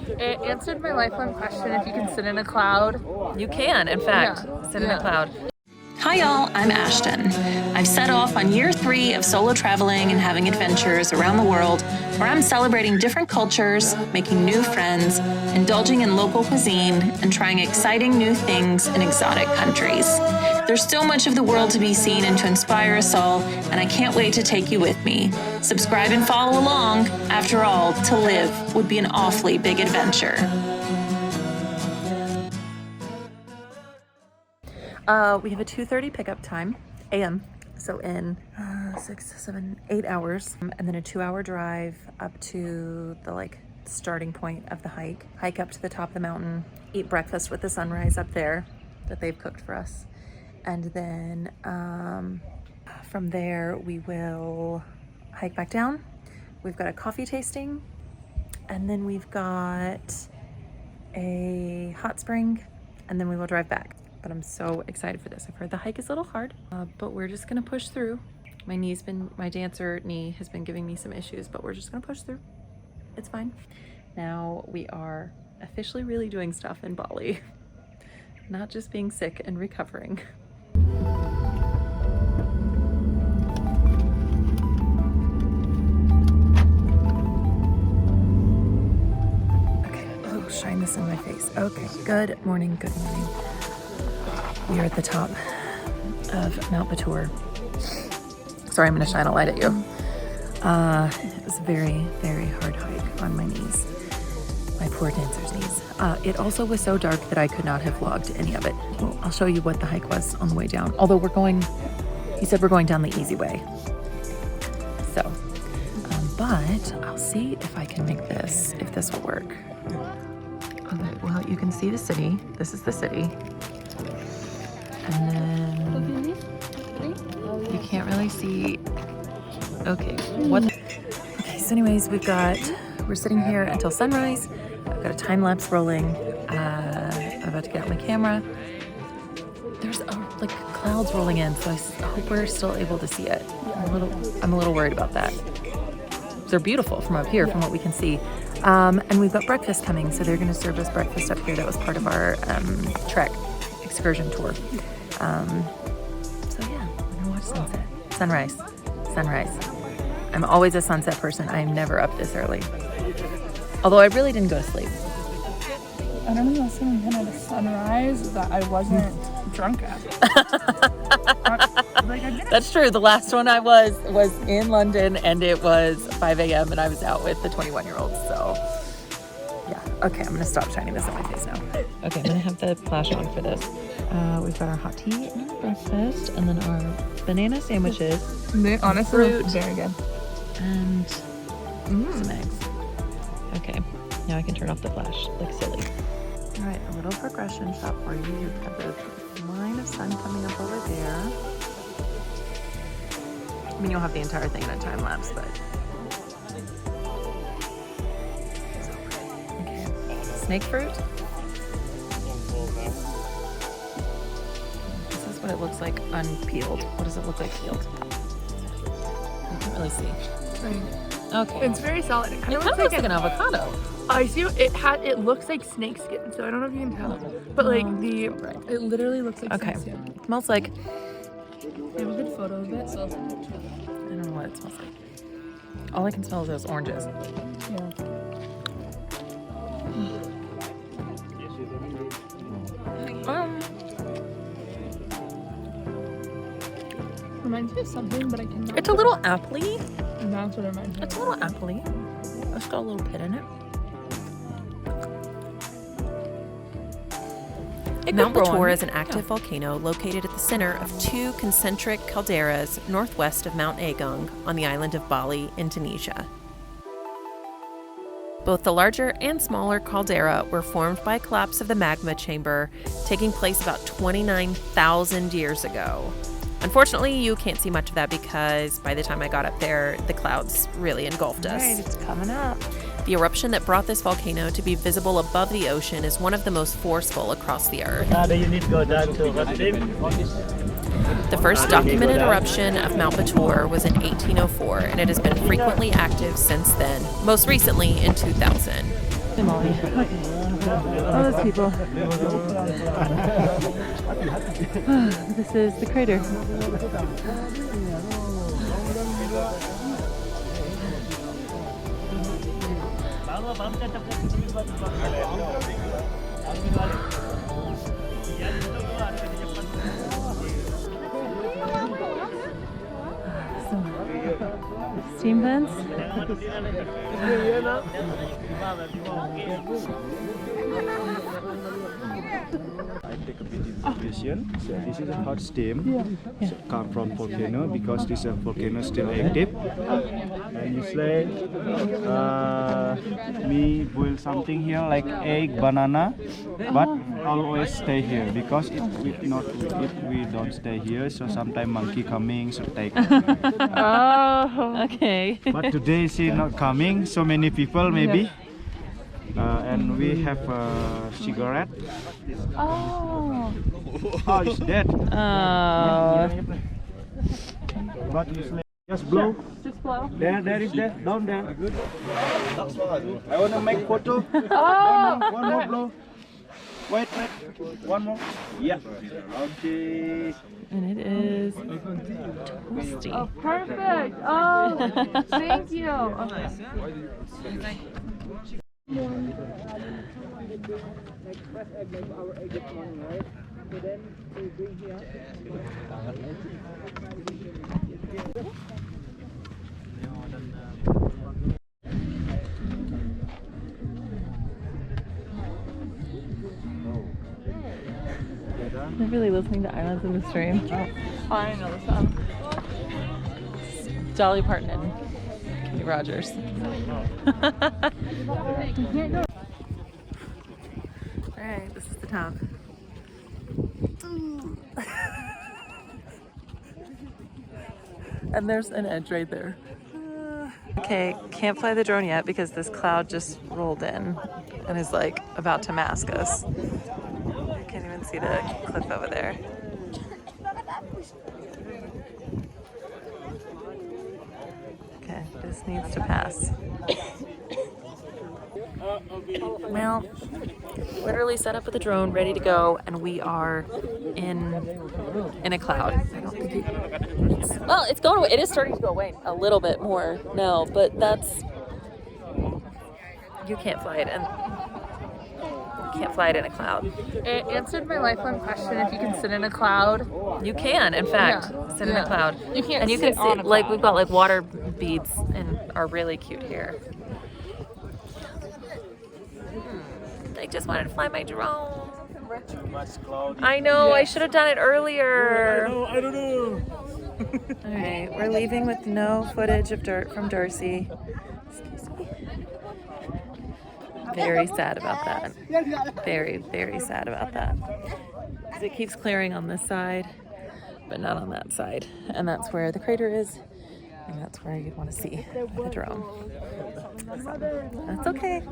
It answered my lifelong question if you can sit in a cloud. You can, in fact, sit in a cloud. Hi y'all, I'm Ashton. I've set off on year 3 of solo traveling and having adventures around the world, where I'm celebrating different cultures, making new friends, indulging in local cuisine, and trying exciting new things in exotic countries. There's so much of the world to be seen and to inspire us all, and I can't wait to take you with me. Subscribe and follow along. After all, to live would be an awfully big adventure. We have a 2:30 pickup time, a.m. So in 6, 7, 8 hours, and then a 2-hour drive up to the starting point of the hike. Hike up to the top of the mountain, eat breakfast with the sunrise up there that they've cooked for us. And then from there, we will hike back down. We've got a coffee tasting, and then we've got a hot spring, and then we will drive back. But I'm so excited for this. I've heard the hike is a little hard, but we're just gonna push through. My dancer knee has been giving me some issues, but we're just gonna push through. It's fine. Now we are officially really doing stuff in Bali, not just being sick and recovering. Okay, oh, shine this in my face. Okay, good morning, good morning. We are at the top of Mount Batur. Sorry, I'm gonna shine a light at you. It was a very, very hard hike on my knees. My poor dancer's knees. It also was so dark that I could not have vlogged any of it. Well, I'll show you what the hike was on the way down. Although he said we're going down the easy way. So, but I'll see if I can make if this will work. Okay, well, you can see the city. This is the city. And then you can't really see. Okay, okay, so anyways, we're sitting here until sunrise. I've got a time lapse rolling. I'm about to get out my camera. There's clouds rolling in, so I hope we're still able to see it. I'm a little worried about that. They're beautiful from up here, from what we can see. And we've got breakfast coming, so they're going to serve us breakfast up here. That was part of our trek excursion tour. So yeah, we're gonna watch sunset. Sunrise. I'm always a sunset person. I am never up this early. Although I really didn't go to sleep. I don't know, something kind of a sunrise that I wasn't drunk at. That's true. The last one I was in London, and it was 5 a.m. and I was out with the 21-year-olds. So yeah. Okay, I'm gonna stop shining this on my face now. Okay, I'm gonna have the flash on for this. We've got our hot tea and our breakfast, and then our banana sandwiches. They honestly look very good. And some eggs. Okay, now I can turn off the flash like silly. All right, a little progression shot for you. You've got the line of sun coming up over there. I mean, you'll have the entire thing in a time lapse, but. Okay, snake fruit. This is what it looks like unpeeled. What does it look like peeled? I can't really see. Okay. It's very solid. It kind of looks like an avocado. I see it looks like snake skin, so I don't know if you can tell. But it literally looks like snake skin. It smells like. I have a good photo of it. I don't know what it smells like. All I can smell is those oranges. Yeah. Reminds me of something, but I cannot. It's a little appley. That's what it reminds me of. It's a little appley. It's got a little pit in it. Mount Batur is an active volcano located at the center of 2 concentric calderas northwest of Mount Agung on the island of Bali, Indonesia. Both the larger and smaller caldera were formed by collapse of the magma chamber, taking place about 29,000 years ago. Unfortunately, you can't see much of that because by the time I got up there, the clouds really engulfed us. All right, it's coming up. The eruption that brought this volcano to be visible above the ocean is one of the most forceful across the Earth. The first documented eruption of Mount Batur was in 1804, and it has been frequently active since then, most recently in 2000. In Bali. All those people. This is the crater. Some steam vents. I take a vision. So this is a hot steam come from volcano because this volcano is still active. And usually we boil something here like egg, banana, but always stay here because if we don't stay here, so sometimes monkey coming so take. Oh, okay. But today is not coming. So many people maybe. And we have a cigarette. Oh. Oh, it's dead. Oh. But usually just blow. Just blow. There is there. Down there. I want to make photo. Oh. One more blow. Wait. One more. Yeah. Okay. And it is toasty. Oh, perfect. Oh, thank you. Okay. I'm really listening to Islands in the Stream. Oh, I know the song. Dolly Parton and Kenny Rogers. Alright, this is the top. And there's an edge right there. Okay, can't fly the drone yet because this cloud just rolled in and is like about to mask us. I can't even see the cliff over there. Okay, this needs to pass. Well, literally set up with the drone, ready to go, and we are in a cloud. I don't think well, it's going away. It is starting to go away a little bit more now, but that's you can't fly it, and you can't fly it in a cloud. It answered my lifelong question if you can sit in a cloud. You can, in fact, sit in a cloud. You can't and you can sit on sit a like cloud. we've got like water beads and are really cute here. I just wanted to fly my drone. I know, I should have done it earlier. I don't know. Alright, we're leaving with no footage of dirt from Darcy. Excuse me. Very sad about that. Very, very sad about that. 'Cause it keeps clearing on this side, but not on that side. And that's where the crater is, and that's where you'd want to see with a drone. So, that's okay.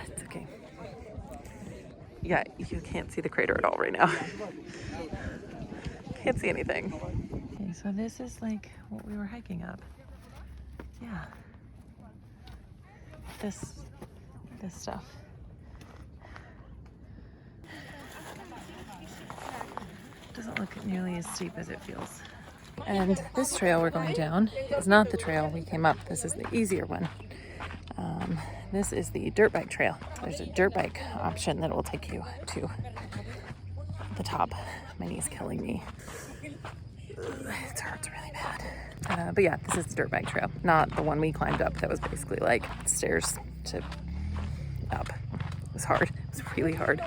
It's okay. Yeah, you can't see the crater at all right now. Can't see anything. Okay, so this is like what we were hiking up. Yeah. This stuff. Doesn't look nearly as steep as it feels. And this trail we're going down is not the trail we came up. This is the easier one. This is the dirt bike trail. There's a dirt bike option that will take you to the top. My knee's killing me. It hurts really bad. But yeah, this is the dirt bike trail, not the one we climbed up that was basically like stairs to up. It was hard. It was really hard.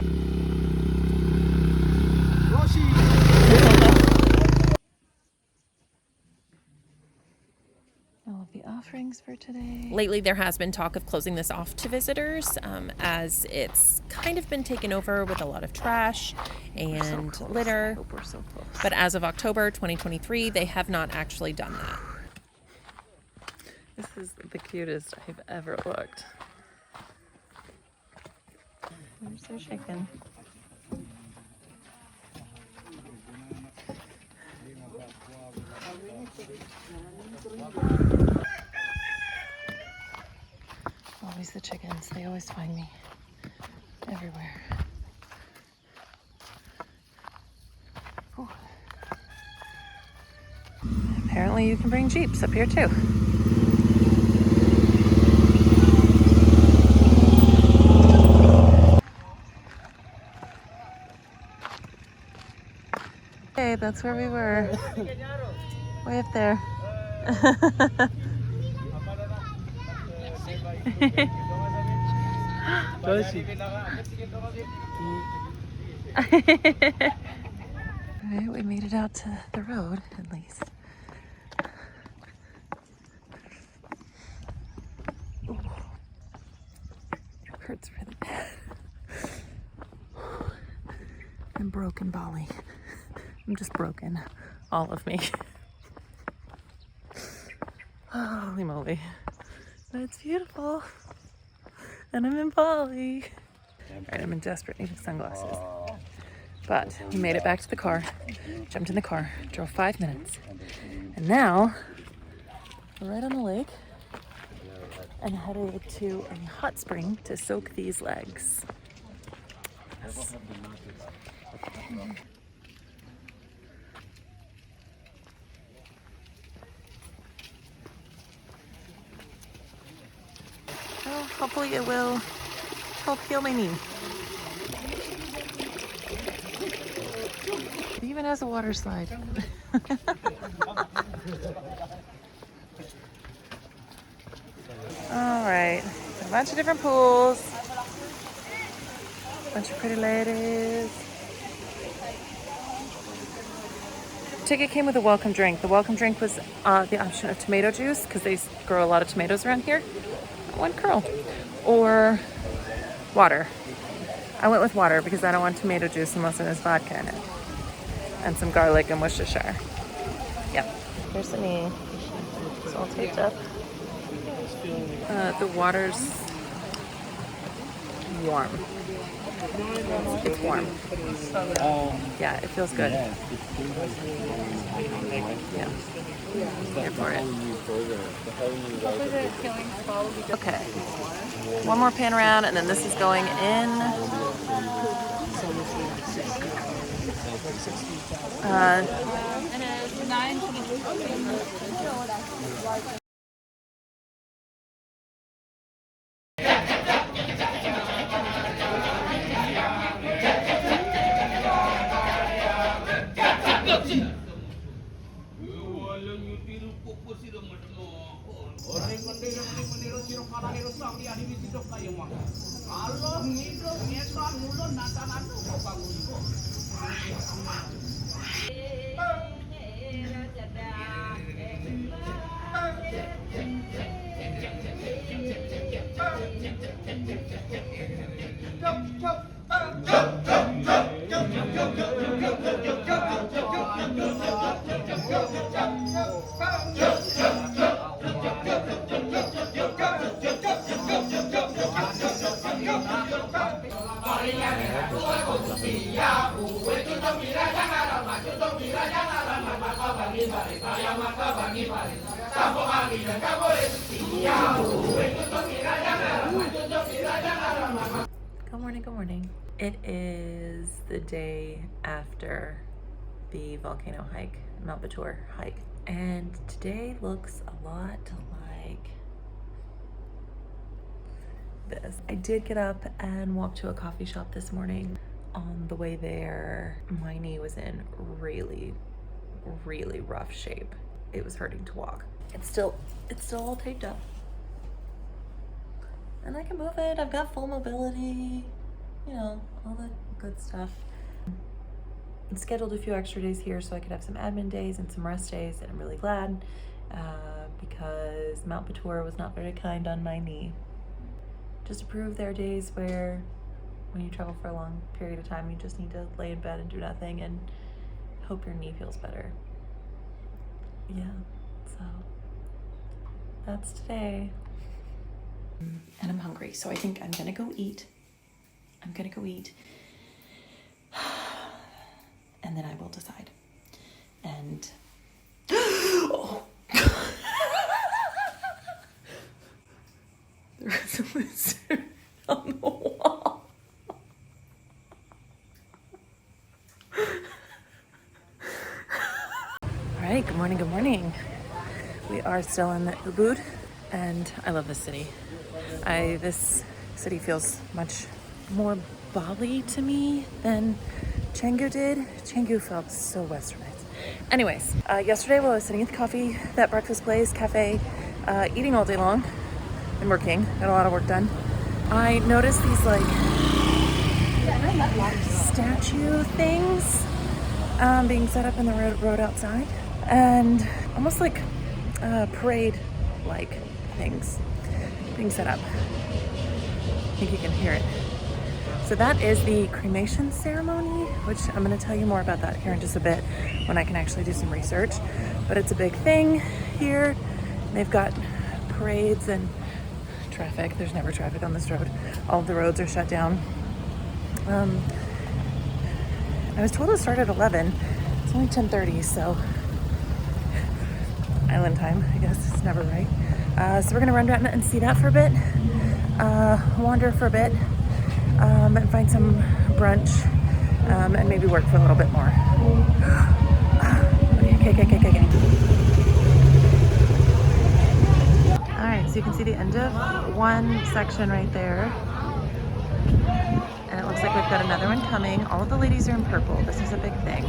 All of the offerings for today. Lately, there has been talk of closing this off to visitors as it's kind of been taken over with a lot of trash and litter. Hope we're so close. But as of October 2023, they have not actually done that. This is the cutest I've ever looked. There's their chicken. Always the chickens. They always find me everywhere. Ooh. Apparently you can bring Jeeps up here too. Okay, that's where we were. Way up there. Alright, we made it out to the road at least. Ooh. Hurts really bad. I'm broken, Bali. I'm just broken. All of me. Holy moly. But it's beautiful. And I'm in Bali. Alright, I'm in desperate need of sunglasses. But we made it back to the car, jumped in the car, drove 5 minutes. And now we're right on the lake and headed to a hot spring to soak these legs. Yes. Well, hopefully it will help heal my knee. It even has a water slide. All right, a bunch of different pools, a bunch of pretty ladies. Ticket came with a welcome drink. The welcome drink was the option of tomato juice because they grow a lot of tomatoes around here. One curl. Or water. I went with water because I don't want tomato juice unless it has vodka in it. And some garlic and Worcestershire. Yep. Here's the knee. It's all taped up. The water's warm. It's warm. Yeah, it feels good. Yeah. Here for it. Okay. One more pan around, and then this is going in. Good morning, good morning. It is the day after the volcano hike, Mount Batur hike. And today looks a lot like this. I did get up and walk to a coffee shop this morning. On the way there, my knee was in really rough shape. It was hurting to walk. It's still all taped up. And I can move it. I've got full mobility, you know, all the good stuff. I scheduled a few extra days here so I could have some admin days and some rest days, and I'm really glad because Mount Batur was not very kind on my knee. Just to prove there are days where when you travel for a long period of time, you just need to lay in bed and do nothing and hope your knee feels better. Yeah, so that's today. And I'm hungry, so I think I'm gonna go eat. And then I will decide. And oh. There was There's a lizard on the wall. All right, good morning, good morning. We are still in the Ubud, and I love this city. This city feels much more Bali to me than Canggu did. Canggu felt so westernized. Anyways, yesterday while I was sitting at that breakfast place, cafe, eating all day long and working, got a lot of work done, I noticed these like statue things being set up in the road outside, and almost like parade-like things being set up. I think you can hear it. So that is the cremation ceremony, which I'm going to tell you more about that here in just a bit when I can actually do some research. But it's a big thing here. They've got parades and traffic. There's never traffic on this road. All of the roads are shut down. I was told it started at 11. It's only 10:30, so island time, I guess, is never right. So we're gonna run down and see that for a bit, wander for a bit, and find some brunch, and maybe work for a little bit more. Okay. All right, so you can see the end of one section right there. And it looks like we've got another one coming. All of the ladies are in purple. This is a big thing.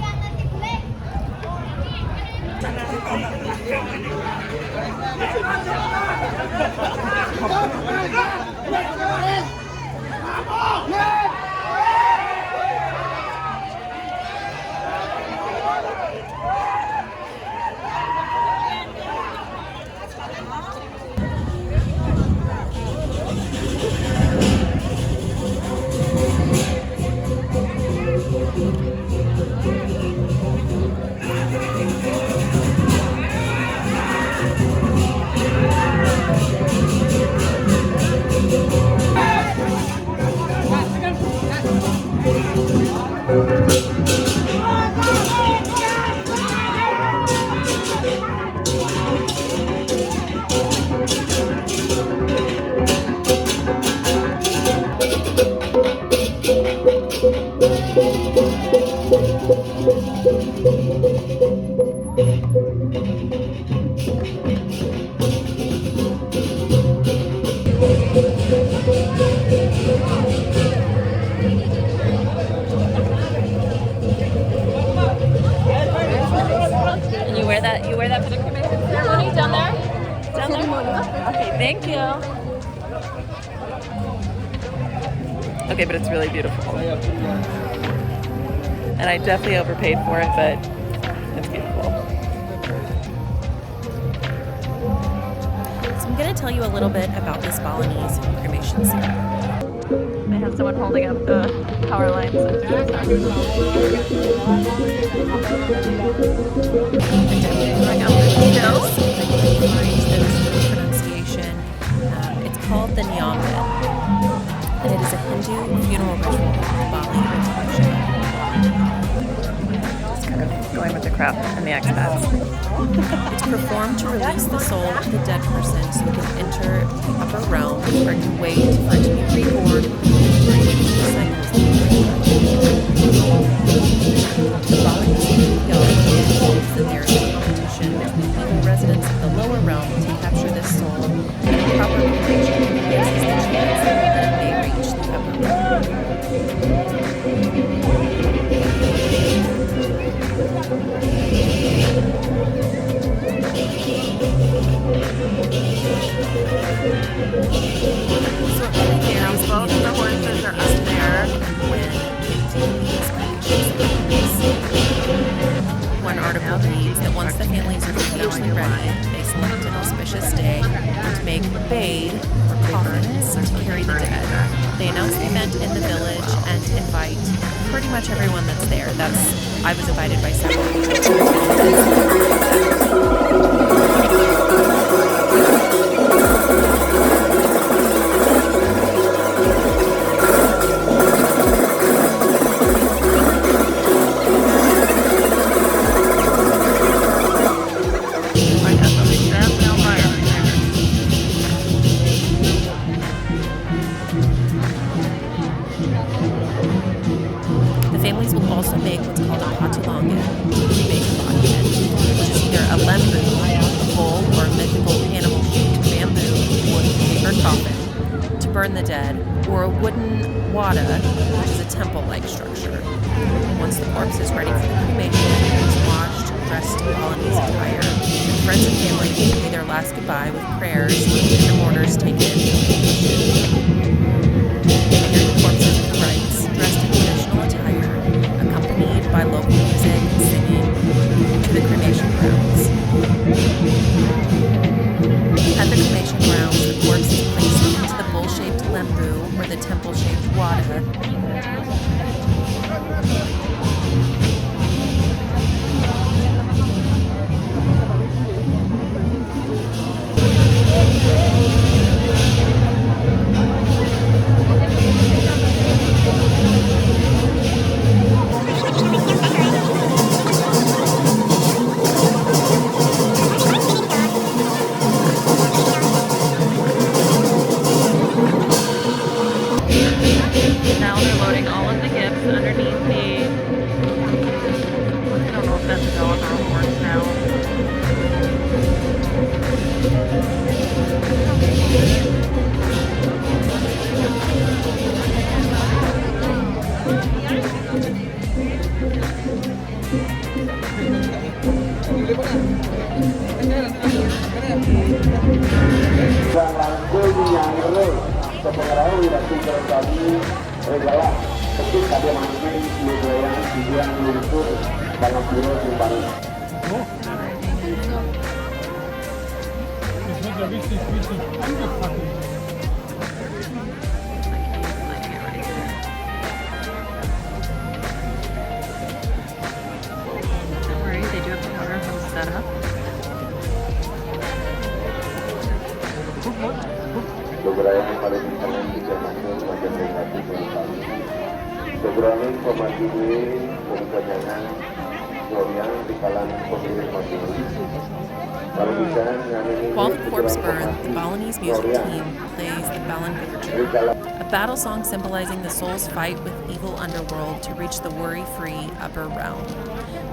And you wear that for the cremation ceremony down there? Down there? Okay, thank you. Okay, but it's really beautiful. And I definitely overpaid for it, but it's beautiful. So I'm going to tell you a little bit about this Balinese cremation ceremony. They have someone holding up the power lines. Pronunciation. It's called the Nyambin, and it is a Hindu funeral ritual in Bali. Just kind of going with the crowd and the expats. It's performed to release the soul of the dead person so it can enter the upper realm, or it can wait for it to be reborn. The Balinese theology believes that there is a competition between the residents of the lower realm to capture this soul, and a proper cremation enhances the chance that it may reach the upper realm. Both the horses are up there. One article reads that once the families are financially ready, they select an auspicious day to make bade, or coffins, to carry the dead. They announce the event in the village and invite pretty much everyone that's there. I was invited by several people. families will also make what's called a patulongan, cremation blockhead, which is either a lembu, a bull or mythical animal-shaped bamboo, wood, or coffin, to burn the dead, or a wooden wada, which is a temple-like structure. Once the corpse is ready for the cremation, it is washed, dressed in Balinese attire, and friends and family will pay their last goodbye with prayers and the mourners take it into the Here the corpses of the rites, dressed in traditional attire, accompanied by local music and singing, to the cremation grounds. At the cremation grounds, the corpse is placed into the bowl-shaped lembu or the temple-shaped wada. Now they're loading all of the gifts underneath the, I don't know if that's a dog or a horse now. Don't worry, they do have the water hose set up. Beberapa yang paling dikenal juga masuk bagian negatif yang kami. Beberapa informasi ini berkenaan yang di kalangan pemilik masing-masing. While the corpse burns, the Balinese music team plays the Balan Overture, a battle song symbolizing the soul's fight with evil underworld to reach the worry-free upper realm.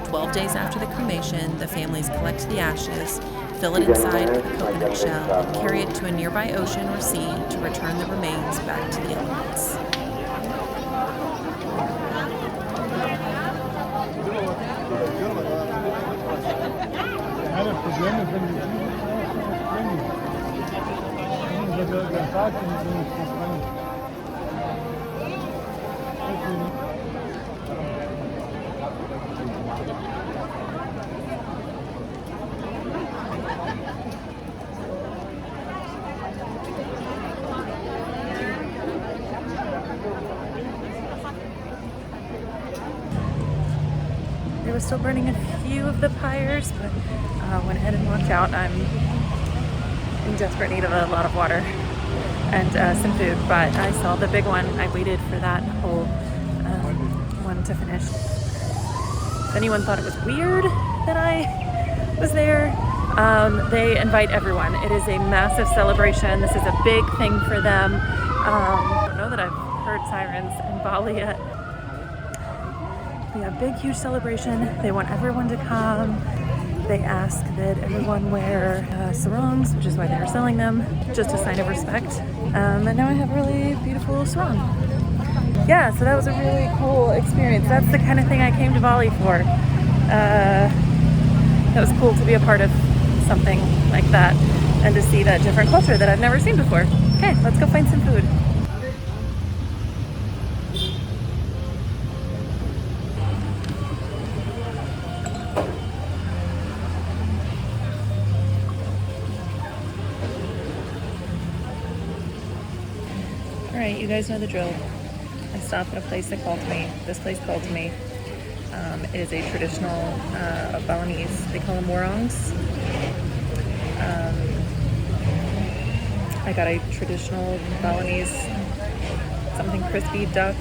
12 days after the cremation, the families collect the ashes, fill it inside with a coconut shell, and carry it to a nearby ocean or sea to return the remains back to the elements. They were still burning a few of the pyres, but went ahead and walked out. I'm in desperate need of a lot of water and some food, but I saw the big one. I waited for that whole one to finish. If anyone thought it was weird that I was there, they invite everyone. It is a massive celebration. This is a big thing for them. I don't know that I've heard sirens in Bali yet. Yeah, big, huge celebration. They want everyone to come. They ask that everyone wear sarongs, which is why they're selling them, just a sign of respect. And now I have a really beautiful sarong. Yeah, so that was a really cool experience. That's the kind of thing I came to Bali for. That was cool to be a part of something like that and to see that different culture that I've never seen before. Okay, let's go find some food. Alright, you guys know the drill. I stopped at a place that called me. This place called me. It is a traditional Balinese, they call them warongs. I got a traditional Balinese, something crispy duck.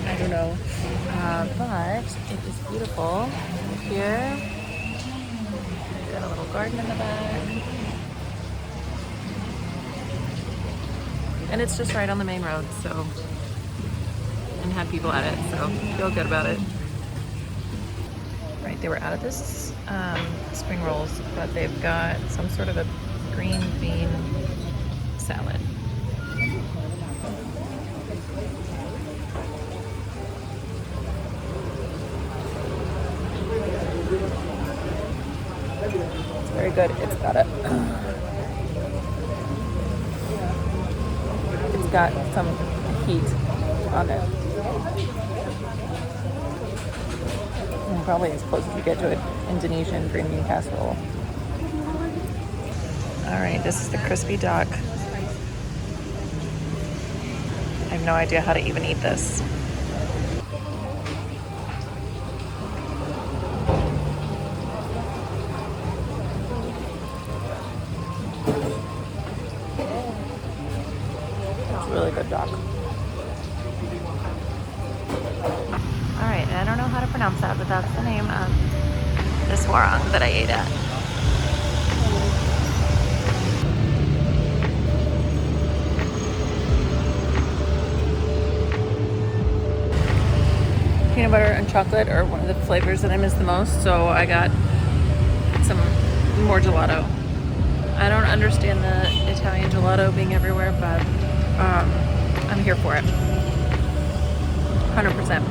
I don't know. But it is beautiful here. Got a little garden in the back. And it's just right on the main road, so and had people at it, so feel good about it. Right, they were out of this spring rolls, but they've got some sort of a green bean salad. It's very good. It's got some heat on it. And probably as close as you get to an Indonesian green bean casserole. All right, this is the crispy duck. I have no idea how to even eat this. It's a really good duck. All right, I don't know how to pronounce that, but that's the name of this warung that I ate at. Peanut butter and chocolate are one of the flavors that I miss the most, so I got some more gelato. I don't understand the Italian gelato being everywhere, but I'm here for it. 100%.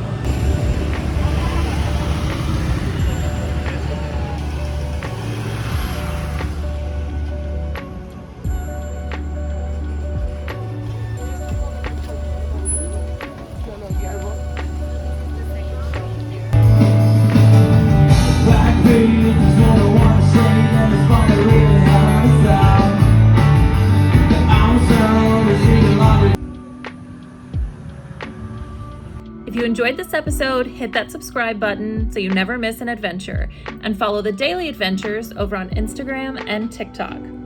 If you enjoyed this episode, hit that subscribe button so you never miss an adventure, and follow the daily adventures over on Instagram and TikTok.